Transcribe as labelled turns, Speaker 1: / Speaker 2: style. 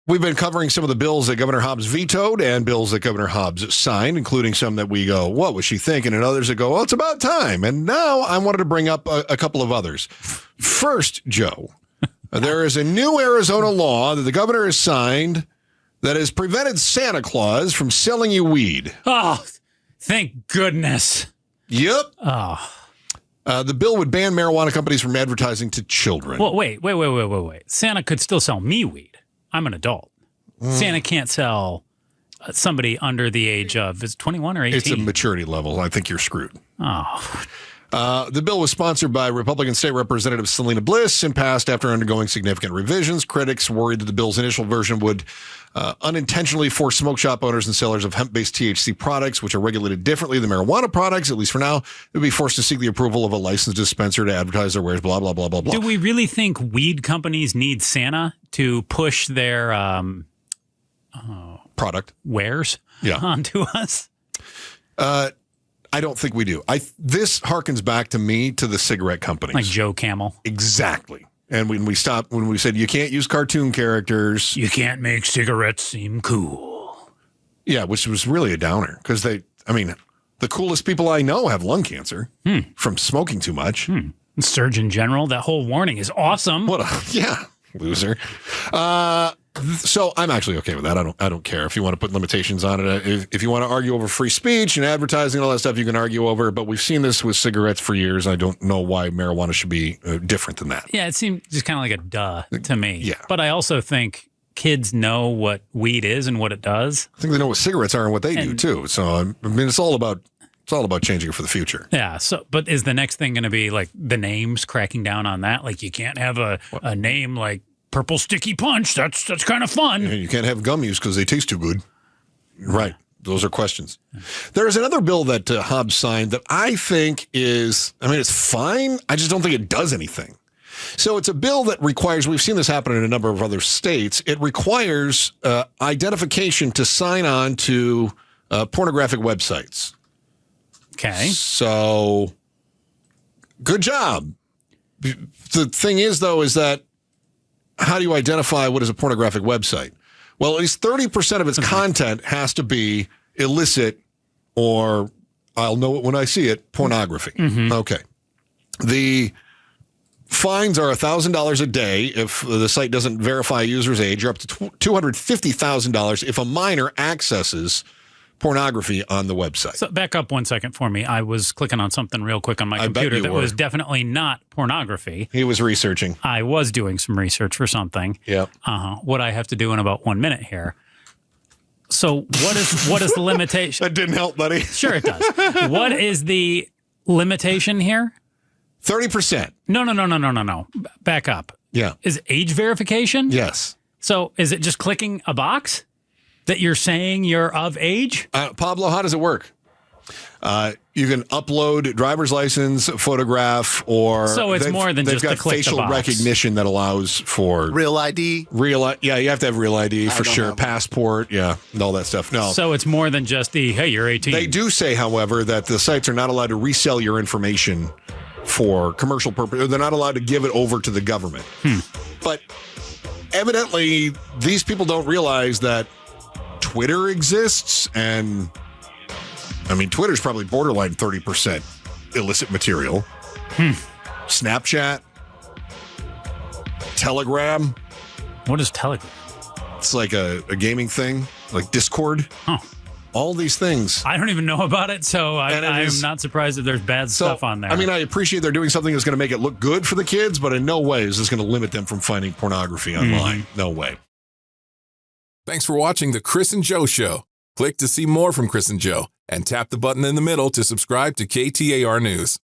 Speaker 1: We've been covering some of the bills that Governor Hobbs vetoed and bills that Governor Hobbs signed, including some that we go, what was she thinking? And others that go, well, it's about time. And now I wanted to bring up a couple of others. First, Joe, there is a new Arizona law that the governor has signed that has prevented Santa Claus from selling you weed.
Speaker 2: Oh, thank goodness.
Speaker 1: Yep.
Speaker 2: Oh.
Speaker 1: The bill would ban marijuana companies from advertising to children.
Speaker 2: Well, wait. Santa could still sell me weed. I'm an adult. Santa can't sell somebody under the age of, is it 21 or 18?
Speaker 1: It's a maturity level. I think you're screwed.
Speaker 2: Oh.
Speaker 1: The bill was sponsored by Republican State Representative Selena Bliss and passed after undergoing significant revisions. Critics worried that the bill's initial version would unintentionally force smoke shop owners and sellers of hemp-based THC products, which are regulated differently than marijuana products, at least for now, they would be forced to seek the approval of a licensed dispenser to advertise their wares, blah, blah, blah, blah, blah.
Speaker 2: Do we really think weed companies need Santa to push their
Speaker 1: product
Speaker 2: wares onto us?
Speaker 1: I don't think we do. This harkens back to the cigarette companies.
Speaker 2: Like Joe Camel.
Speaker 1: Exactly. And when we said you can't use cartoon characters.
Speaker 2: You can't make cigarettes seem cool.
Speaker 1: Yeah, which was really a downer because the coolest people I know have lung cancer from smoking too much.
Speaker 2: Surgeon General, that whole warning is awesome.
Speaker 1: Loser. So I'm actually okay with that. I don't care if you want to put limitations on it. If you want to argue over free speech and advertising and all that stuff, you can argue over it. But we've seen this with cigarettes for years. I don't know why marijuana should be different than that.
Speaker 2: Yeah, it seemed just kind of like a duh to me.
Speaker 1: Yeah.
Speaker 2: But I also think kids know what weed is and what it does.
Speaker 1: I think they know what cigarettes are and what they do too. So it's all about changing it for the future.
Speaker 2: Yeah. So, but is the next thing going to be like the names, cracking down on that? Like you can't have a name like Purple Sticky Punch. That's kind of fun.
Speaker 1: You can't have gummies because they taste too good. Right. Those are questions. There is another bill that Hobbs signed that I think it's fine. I just don't think it does anything. So it's a bill that requires, we've seen this happen in a number of other states, it requires identification to sign on to pornographic websites.
Speaker 2: Okay.
Speaker 1: So, good job. The thing is, though, is that how do you identify what is a pornographic website? Well, at least 30% of its content has to be illicit or, I'll know it when I see it, pornography. Mm-hmm. Okay. The fines are $1,000 a day if the site doesn't verify a user's age, or up to $250,000 if a minor accesses pornography on the website.
Speaker 2: So back up 1 second for me. I was clicking on something real quick on my computer that was definitely not pornography.
Speaker 1: He was researching.
Speaker 2: I was doing some research for something.
Speaker 1: Yep.
Speaker 2: What I have to do in about 1 minute here. So what is the limitation?
Speaker 1: That didn't help, buddy.
Speaker 2: Sure it does. What is the limitation here?
Speaker 1: 30%.
Speaker 2: No. Back up.
Speaker 1: Yeah.
Speaker 2: Is age verification?
Speaker 1: Yes.
Speaker 2: So is it just clicking a box that you're saying you're of age?
Speaker 1: Pablo, how does it work? You can upload driver's license, photograph, or
Speaker 2: so it's more than just
Speaker 1: they've got facial recognition that allows for
Speaker 3: real ID.
Speaker 1: Yeah, you have to have real ID for sure. Passport, yeah, and all that stuff. No,
Speaker 2: so it's more than just hey, you're 18.
Speaker 1: They do say, however, that the sites are not allowed to resell your information for commercial purposes. They're not allowed to give it over to the government. But evidently, these people don't realize that Twitter exists, and Twitter's probably borderline 30% illicit material. Snapchat, Telegram.
Speaker 2: What is Telegram?
Speaker 1: It's like a gaming thing, like Discord.
Speaker 2: Huh.
Speaker 1: All these things.
Speaker 2: I don't even know about it, so I'm not surprised that there's bad stuff on there.
Speaker 1: I appreciate they're doing something that's going to make it look good for the kids, but in no way is this going to limit them from finding pornography online. No way.
Speaker 4: Thanks for watching The Chris and Joe Show. Click to see more from Chris and Joe, and tap the button in the middle to subscribe to KTAR News.